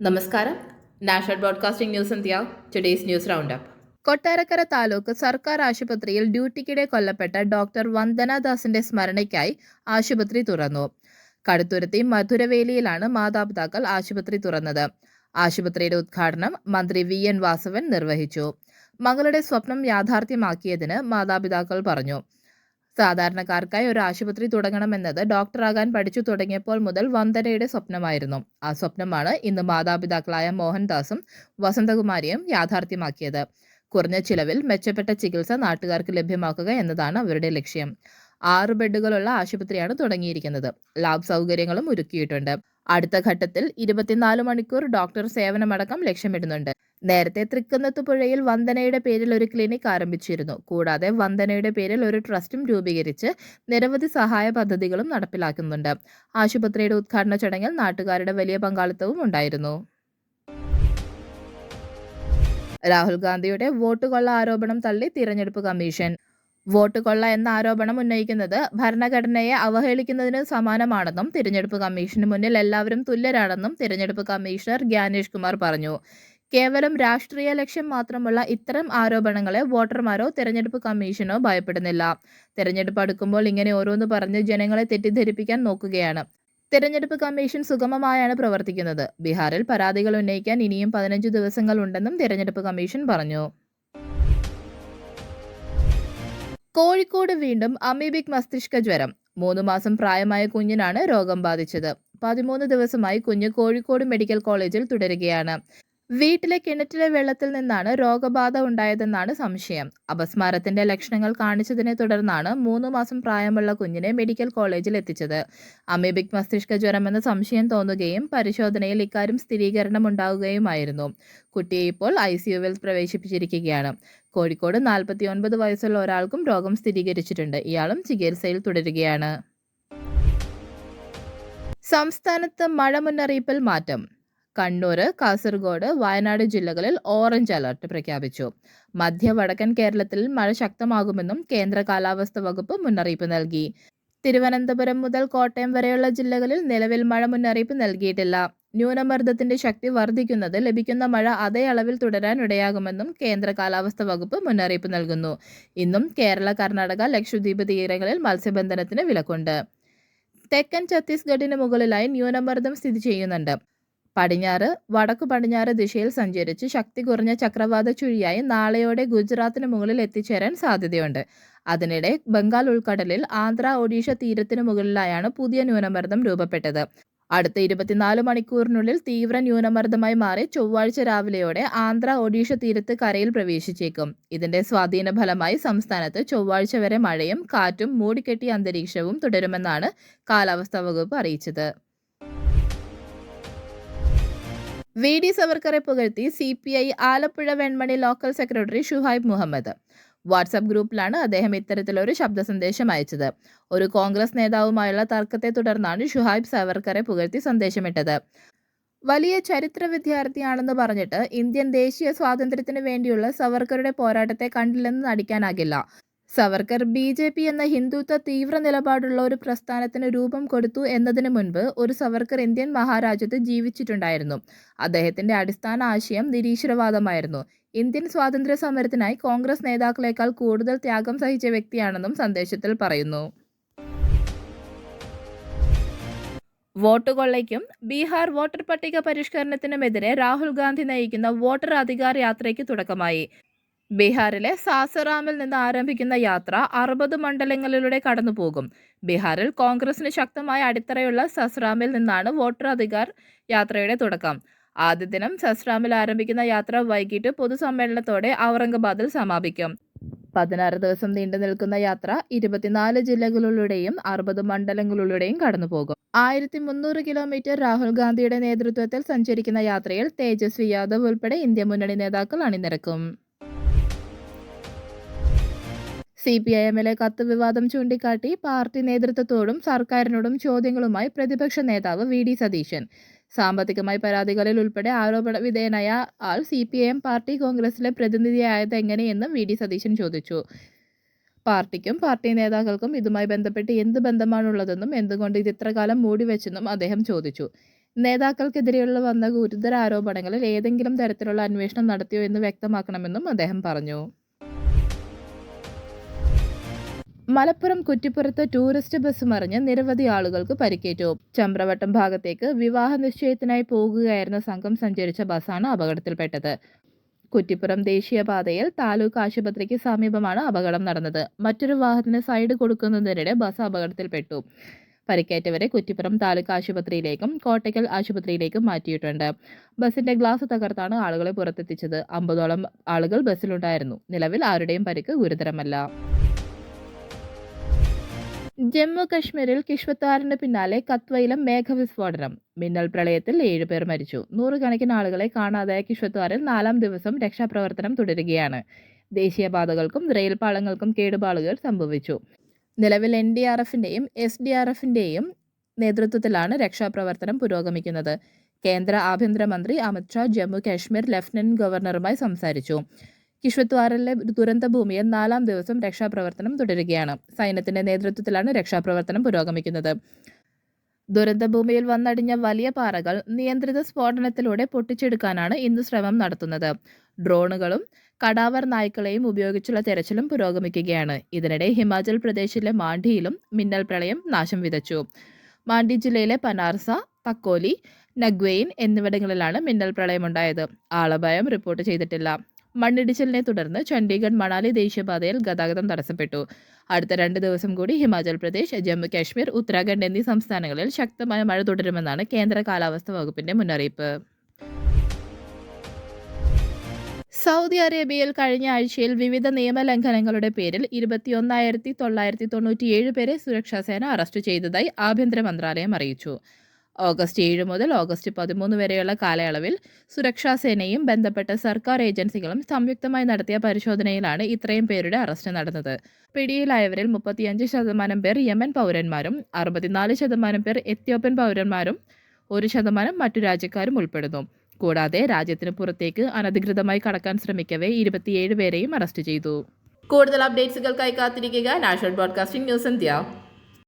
നമസ്കാരം. National broadcasting news India today's news round up. Kottarakkara taluk സർക്കാർ ആശുപത്രിയിൽ ഡ്യൂട്ടിക്കിടെ കൊല്ലപ്പെട്ട ഡോക്ടർ വന്ദനാദാസിന്റെ സ്മരണയ്ക്കായി ആശുപത്രി തുറന്നു. കടുത്തുരുത്തി മധുരവേലിയിലാണ് മാതാപിതാക്കൾ ആശുപത്രി തുറന്നത്. ആശുപത്രിയുടെ ഉദ്ഘാടനം മന്ത്രി VN വാസവൻ നിർവഹിച്ചു. മകളുടെ സ്വപ്നം യാഥാർത്ഥ്യമാക്കിയതിന് മാതാപിതാക്കൾ പറഞ്ഞു. സാധാരണക്കാർക്കായി ഒരു ആശുപത്രി തുടങ്ങണമെന്നത് ഡോക്ടറാകാൻ പഠിച്ചു തുടങ്ങിയപ്പോൾ മുതൽ വന്ദനയുടെ സ്വപ്നമായിരുന്നു. ആ സ്വപ്നമാണ് ഇന്ന് മാതാപിതാക്കളായ മോഹൻദാസും വസന്തകുമാരിയും യാഥാർത്ഥ്യമാക്കിയത്. കുറഞ്ഞ ചിലവിൽ മെച്ചപ്പെട്ട ചികിത്സ നാട്ടുകാർക്ക് ലഭ്യമാക്കുക എന്നതാണ് അവരുടെ ലക്ഷ്യം. 6 ബെഡുകളുള്ള ആശുപത്രിയാണ് തുടങ്ങിയിരിക്കുന്നത്. ലാബ് സൗകര്യങ്ങളും ഒരുക്കിയിട്ടുണ്ട്. അടുത്ത ഘട്ടത്തിൽ 24 മണിക്കൂർ ഡോക്ടർ സേവനമടക്കം ലക്ഷ്യമിടുന്നുണ്ട്. നേരത്തെ തൃക്കുന്നത്തുപുഴയിൽ വന്ദനയുടെ പേരിൽ ഒരു ക്ലിനിക് ആരംഭിച്ചിരുന്നു. കൂടാതെ വന്ദനയുടെ പേരിൽ ഒരു ട്രസ്റ്റും രൂപീകരിച്ച് നിരവധി സഹായ പദ്ധതികളും നടപ്പിലാക്കുന്നുണ്ട്. ആശുപത്രിയുടെ ഉദ്ഘാടന ചടങ്ങിൽ നാട്ടുകാരുടെ വലിയ പങ്കാളിത്തവും ഉണ്ടായിരുന്നു. രാഹുൽ ഗാന്ധിയുടെ വോട്ട് കൊള്ള ആരോപണം തള്ളി തിരഞ്ഞെടുപ്പ് കമ്മീഷൻ. വോട്ട് കൊള്ള എന്ന ആരോപണം ഉന്നയിക്കുന്നത് ഭരണഘടനയെ അവഹേളിക്കുന്നതിന് സമാനമാണെന്നും തിരഞ്ഞെടുപ്പ് കമ്മീഷന് മുന്നിൽ എല്ലാവരും തുല്യരാണെന്നും തിരഞ്ഞെടുപ്പ് കമ്മീഷണർ ഗ്യാനേഷ് കുമാർ പറഞ്ഞു. കേവലം രാഷ്ട്രീയ ലക്ഷ്യം മാത്രമുള്ള ഇത്തരം ആരോപണങ്ങളെ വോട്ടർമാരോ തിരഞ്ഞെടുപ്പ് കമ്മീഷനോ ഭയപ്പെടുന്നില്ല. തിരഞ്ഞെടുപ്പ് അടുക്കുമ്പോൾ ഇങ്ങനെ ഓരോന്ന് പറഞ്ഞ് ജനങ്ങളെ തെറ്റിദ്ധരിപ്പിക്കാൻ നോക്കുകയാണ്. തിരഞ്ഞെടുപ്പ് കമ്മീഷൻ സുഗമമായാണ് പ്രവർത്തിക്കുന്നത്. ബീഹാറിൽ പരാതികൾ ഉന്നയിക്കാൻ ഇനിയും 15 ദിവസങ്ങൾ ഉണ്ടെന്നും തിരഞ്ഞെടുപ്പ് കമ്മീഷൻ പറഞ്ഞു. കോഴിക്കോട് വീണ്ടും അമീബിക് മസ്തിഷ്ക ജ്വരം. 3 മാസം പ്രായമായ കുഞ്ഞിനാണ് രോഗം ബാധിച്ചത്. 13 ദിവസമായി കുഞ്ഞ് കോഴിക്കോട് മെഡിക്കൽ കോളേജിൽ തുടരുകയാണ്. വീട്ടിലെ കിണറ്റിലെ വെള്ളത്തിൽ നിന്നാണ് രോഗബാധ ഉണ്ടായതെന്നാണ് സംശയം. അപസ്മാരത്തിന്റെ ലക്ഷണങ്ങൾ കാണിച്ചതിനെ തുടർന്നാണ് 3 മാസം പ്രായമുള്ള കുഞ്ഞിനെ മെഡിക്കൽ കോളേജിൽ എത്തിച്ചത്. അമീബിക് മസ്തിഷ്ക ജ്വരമെന്ന് സംശയം തോന്നുകയും പരിശോധനയിൽ ഇക്കാര്യം സ്ഥിരീകരണം ഉണ്ടാവുകയുമായിരുന്നു. കുട്ടിയെ ഇപ്പോൾ ICUവിൽ പ്രവേശിപ്പിച്ചിരിക്കുകയാണ്. കോഴിക്കോട് 49 വയസ്സുള്ള ഒരാൾക്കും രോഗം സ്ഥിരീകരിച്ചിട്ടുണ്ട്. ഇയാളും ചികിത്സയിൽ തുടരുകയാണ്. സംസ്ഥാനത്ത് മഴ മുന്നറിയിപ്പിൽ മാറ്റം. കണ്ണൂർ, കാസർഗോഡ്, വയനാട് ജില്ലകളിൽ ഓറഞ്ച് അലർട്ട് പ്രഖ്യാപിച്ചു. മധ്യ വടക്കൻ കേരളത്തിൽ മഴ ശക്തമാകുമെന്നും കേന്ദ്ര കാലാവസ്ഥാ വകുപ്പ് മുന്നറിയിപ്പ് നൽകി. തിരുവനന്തപുരം മുതൽ കോട്ടയം വരെയുള്ള ജില്ലകളിൽ നിലവിൽ മഴ മുന്നറിയിപ്പ് നൽകിയിട്ടില്ല. ന്യൂനമർദ്ദത്തിന്റെ ശക്തി വർദ്ധിക്കുന്നത് ലഭിക്കുന്ന മഴ അതേ അളവിൽ തുടരാൻ ഇടയാകുമെന്നും കേന്ദ്ര കാലാവസ്ഥാ വകുപ്പ് മുന്നറിയിപ്പ് നൽകുന്നു. ഇന്നും കേരള, കർണാടക, ലക്ഷദ്വീപ് തീരങ്ങളിൽ മത്സ്യബന്ധനത്തിന് വിലക്കുണ്ട്. തെക്കൻ ഛത്തീസ്ഗഡിന് മുകളിലായി ന്യൂനമർദ്ദം സ്ഥിതി ചെയ്യുന്നുണ്ട്. പടിഞ്ഞാറ്, വടക്കു പടിഞ്ഞാറ് ദിശയിൽ സഞ്ചരിച്ച് ശക്തി കുറഞ്ഞ ചക്രവാത ചുഴിയായി നാളെയോടെ ഗുജറാത്തിന് മുകളിൽ എത്തിച്ചേരാൻ സാധ്യതയുണ്ട്. അതിനിടെ ബംഗാൾ ഉൾക്കടലിൽ ആന്ധ്ര, ഒഡീഷ തീരത്തിന് മുകളിലായാണ് പുതിയ ന്യൂനമർദ്ദം രൂപപ്പെട്ടത്. അടുത്ത 24 മണിക്കൂറിനുള്ളിൽ തീവ്ര ന്യൂനമർദ്ദമായി മാറി ചൊവ്വാഴ്ച രാവിലെയോടെ ആന്ധ്ര, ഒഡീഷ തീരത്ത് കരയിൽ പ്രവേശിച്ചേക്കും. ഇതിന്റെ സ്വാധീന ഫലമായി സംസ്ഥാനത്ത് ചൊവ്വാഴ്ച വരെ മഴയും കാറ്റും മൂടിക്കെട്ടിയ അന്തരീക്ഷവും തുടരുമെന്നാണ് കാലാവസ്ഥാ വകുപ്പ് അറിയിച്ചത്. VD സവർക്കറെ പുകഴ്ത്തി CPI Alappuzha Venmani local secretary Shuhaib Muhammad. WhatsApp ഗ്രൂപ്പിലാണ് അദ്ദേഹം ഇത്തരത്തിലൊരു ശബ്ദ സന്ദേശം അയച്ചത്. ഒരു കോൺഗ്രസ് നേതാവുമായുള്ള തർക്കത്തെ തുടർന്നാണ് ഷുഹൈബ് സവർക്കറെ പുകഴ്ത്തി സന്ദേശമിട്ടത്. വലിയ ചരിത്ര വിദ്യാർത്ഥിയാണെന്ന് പറഞ്ഞിട്ട് ഇന്ത്യൻ ദേശീയ സ്വാതന്ത്ര്യത്തിന് വേണ്ടിയുള്ള സവർക്കറുടെ പോരാട്ടത്തെ കണ്ടില്ലെന്ന് നടിക്കാനാകില്ല. സവർക്കർ BJP എന്ന ഹിന്ദുത്വ തീവ്ര നിലപാടുള്ള ഒരു പ്രസ്ഥാനത്തിന് രൂപം കൊടുത്തു എന്നതിന് മുൻപ് ഒരു സവർക്കർ ഇന്ത്യൻ മഹാരാജ്യത്ത് ജീവിച്ചിട്ടുണ്ടായിരുന്നു. അദ്ദേഹത്തിന്റെ അടിസ്ഥാന ആശയം നിരീശ്വരവാദമായിരുന്നു. ഇന്ത്യൻ സ്വാതന്ത്ര്യ സമരത്തിനായി കോൺഗ്രസ് നേതാക്കളെക്കാൾ കൂടുതൽ ത്യാഗം സഹിച്ച വ്യക്തിയാണെന്നും സന്ദേശത്തിൽ പറയുന്നു. വോട്ട് കൊള്ളയ്ക്കും ബീഹാർ വോട്ടർ പട്ടിക പരിഷ്കരണത്തിനുമെതിരെ രാഹുൽ ഗാന്ധി നയിക്കുന്ന വോട്ടർ അധികാർ യാത്രയ്ക്ക് തുടക്കമായി. ബീഹാറിലെ സാസറാമിൽ നിന്ന് ആരംഭിക്കുന്ന യാത്ര 60 മണ്ഡലങ്ങളിലൂടെ കടന്നുപോകും. ബീഹാറിൽ കോൺഗ്രസിന് ശക്തമായ അടിത്തറയുള്ള സസ്റാമിൽ നിന്നാണ് വോട്ടർ അധികാർ യാത്രയുടെ തുടക്കം. ആദ്യ ദിനം സസ്റാമിൽ ആരംഭിക്കുന്ന യാത്ര വൈകിട്ട് പൊതുസമ്മേളനത്തോടെ ഔറംഗാബാദിൽ സമാപിക്കും. 16 ദിവസം നീണ്ടു നിൽക്കുന്ന യാത്ര 24 ജില്ലകളിലൂടെയും 60 മണ്ഡലങ്ങളിലൂടെയും കടന്നുപോകും. 1300 കിലോമീറ്റർ രാഹുൽ ഗാന്ധിയുടെ നേതൃത്വത്തിൽ സഞ്ചരിക്കുന്ന യാത്രയിൽ തേജസ്വി യാദവ് ഉൾപ്പെടെ ഇന്ത്യ മുന്നണി നേതാക്കൾ അണിനിരക്കും. CPIMലെ കത്ത് വിവാദം ചൂണ്ടിക്കാട്ടി പാർട്ടി നേതൃത്വത്തോടും സർക്കാരിനോടും ചോദ്യങ്ങളുമായി പ്രതിപക്ഷ നേതാവ് VD സതീശൻ. സാമ്പത്തികമായി പരാതികളിൽ ഉൾപ്പെടെ ആരോപണ വിധേയനായ ആൾ CPIM പാർട്ടി കോൺഗ്രസിലെ പ്രതിനിധിയായത് എങ്ങനെയെന്നും VD സതീശൻ ചോദിച്ചു. പാർട്ടിക്കും പാർട്ടി നേതാക്കൾക്കും ഇതുമായി ബന്ധപ്പെട്ട് എന്ത് ബന്ധമാണുള്ളതെന്നും എന്തുകൊണ്ട് ഇത് ഇത്രകാലം മൂടിവെച്ചെന്നും അദ്ദേഹം ചോദിച്ചു. നേതാക്കൾക്കെതിരെയുള്ള വന്ന ഗുരുതര ആരോപണങ്ങളിൽ ഏതെങ്കിലും തരത്തിലുള്ള അന്വേഷണം നടത്തിയോ എന്ന് വ്യക്തമാക്കണമെന്നും അദ്ദേഹം പറഞ്ഞു. മലപ്പുറം കുറ്റിപ്പുറത്ത് ടൂറിസ്റ്റ് ബസ് മറിഞ്ഞ് നിരവധി ആളുകൾക്ക് പരിക്കേറ്റു. ചമ്രവട്ടം ഭാഗത്തേക്ക് വിവാഹ നിശ്ചയത്തിനായി പോകുകയായിരുന്ന സംഘം സഞ്ചരിച്ച ബസ്സാണ് അപകടത്തിൽപ്പെട്ടത്. കുറ്റിപ്പുറം ദേശീയപാതയിൽ താലൂക്ക് ആശുപത്രിക്ക് സമീപമാണ് അപകടം നടന്നത്. മറ്റൊരു വാഹനത്തിന് സൈഡ് കൊടുക്കുന്നതിനിടെ ബസ് അപകടത്തിൽപ്പെട്ടു. പരിക്കേറ്റവരെ കുറ്റിപ്പുറം താലൂക്ക് ആശുപത്രിയിലേക്കും കോട്ടയ്ക്കൽ ആശുപത്രിയിലേക്കും മാറ്റിയിട്ടുണ്ട്. ബസിന്റെ ഗ്ലാസ് തകർത്താണ് ആളുകളെ പുറത്തെത്തിച്ചത്. 50ഓളം ആളുകൾ ബസ്സിലുണ്ടായിരുന്നു. നിലവിൽ ആരുടെയും പരിക്ക് ഗുരുതരമല്ല. ജമ്മു കശ്മീരിൽ കിശ്വത്താറിന് പിന്നാലെ കത്വയിലും മേഘവിസ്ഫോടനം. മിന്നൽ പ്രളയത്തിൽ 7 പേർ മരിച്ചു. നൂറുകണക്കിന് ആളുകളെ കാണാതായ കിശ്വത്താറിൽ 4ാം ദിവസം രക്ഷാപ്രവർത്തനം തുടരുകയാണ്. ദേശീയപാതകൾക്കും റെയിൽപാളങ്ങൾക്കും കേടുപാടുകൾ സംഭവിച്ചു. നിലവിൽ NDRFന്റെയും SDRFന്റെയും നേതൃത്വത്തിലാണ് രക്ഷാപ്രവർത്തനം പുരോഗമിക്കുന്നത്. കേന്ദ്ര ആഭ്യന്തരമന്ത്രി അമിത് ഷാ ജമ്മു കാശ്മീർ ലഫ്റ്റനന്റ് ഗവർണറുമായി സംസാരിച്ചു. കിശ്വത്വാറിലെ ദുരന്തഭൂമിയിൽ 4ാം ദിവസം രക്ഷാപ്രവർത്തനം തുടരുകയാണ്. സൈന്യത്തിന്റെ നേതൃത്വത്തിലാണ് രക്ഷാപ്രവർത്തനം പുരോഗമിക്കുന്നത്. ദുരന്തഭൂമിയിൽ വന്നടിഞ്ഞ വലിയ പാറകൾ നിയന്ത്രിത സ്ഫോടനത്തിലൂടെ പൊട്ടിച്ചെടുക്കാനാണ് ഇന്ന് ശ്രമം നടത്തുന്നത്. ഡ്രോണുകളും കടാവർ നായ്ക്കളെയും ഉപയോഗിച്ചുള്ള തെരച്ചിലും പുരോഗമിക്കുകയാണ്. ഇതിനിടെ ഹിമാചൽ പ്രദേശിലെ മാണ്ഡിയിലും മിന്നൽ പ്രളയം നാശം വിതച്ചു. മാണ്ഡി ജില്ലയിലെ പനാർസ, തക്കോലി, നഗ്വെയിൻ എന്നിവിടങ്ങളിലാണ് മിന്നൽ പ്രളയമുണ്ടായത്. ആളപായം റിപ്പോർട്ട് ചെയ്തിട്ടില്ല. മണ്ണിടിച്ചിലിനെ തുടർന്ന് ചണ്ഡീഗഡ് മണാലി ദേശീയപാതയിൽ ഗതാഗതം തടസ്സപ്പെട്ടു. അടുത്ത 2 ദിവസം കൂടി ഹിമാചൽ പ്രദേശ്, ജമ്മു കാശ്മീർ, ഉത്തരാഖണ്ഡ് എന്നീ സംസ്ഥാനങ്ങളിൽ ശക്തമായ മഴ തുടരുമെന്നാണ് കേന്ദ്ര കാലാവസ്ഥാ വകുപ്പിന്റെ മുന്നറിയിപ്പ്. സൗദി അറേബ്യയിൽ കഴിഞ്ഞ ആഴ്ചയിൽ വിവിധ നിയമലംഘനങ്ങളുടെ പേരിൽ 21,997 പേരെ സുരക്ഷാസേന അറസ്റ്റ് ചെയ്തതായി ആഭ്യന്തര മന്ത്രാലയം അറിയിച്ചു. ഓഗസ്റ്റ് 7 മുതൽ ഓഗസ്റ്റ് 13 വരെയുള്ള കാലയളവിൽ സുരക്ഷാസേനയും ബന്ധപ്പെട്ട സർക്കാർ ഏജൻസികളും സംയുക്തമായി നടത്തിയ പരിശോധനയിലാണ് ഇത്രയും പേരുടെ അറസ്റ്റ് നടന്നത്. പിടിയിലായവരിൽ 35% പേർ യമൻ പൗരന്മാരും 64% പേർ എത്യോപ്യൻ പൗരന്മാരും 1% മറ്റു രാജ്യക്കാരും ഉൾപ്പെടുന്നു. കൂടാതെ രാജ്യത്തിന് പുറത്തേക്ക് അനധികൃതമായി കടക്കാൻ ശ്രമിക്കവേ 27 പേരെയും അറസ്റ്റ് ചെയ്തു. കൂടുതൽ അപ്ഡേറ്റ്സുകൾക്കായി കാത്തിരിക്കുക നാഷണൽ ബ്രോഡ്കാസ്റ്റിംഗ് ന്യൂസ് ഇന്ത്യ.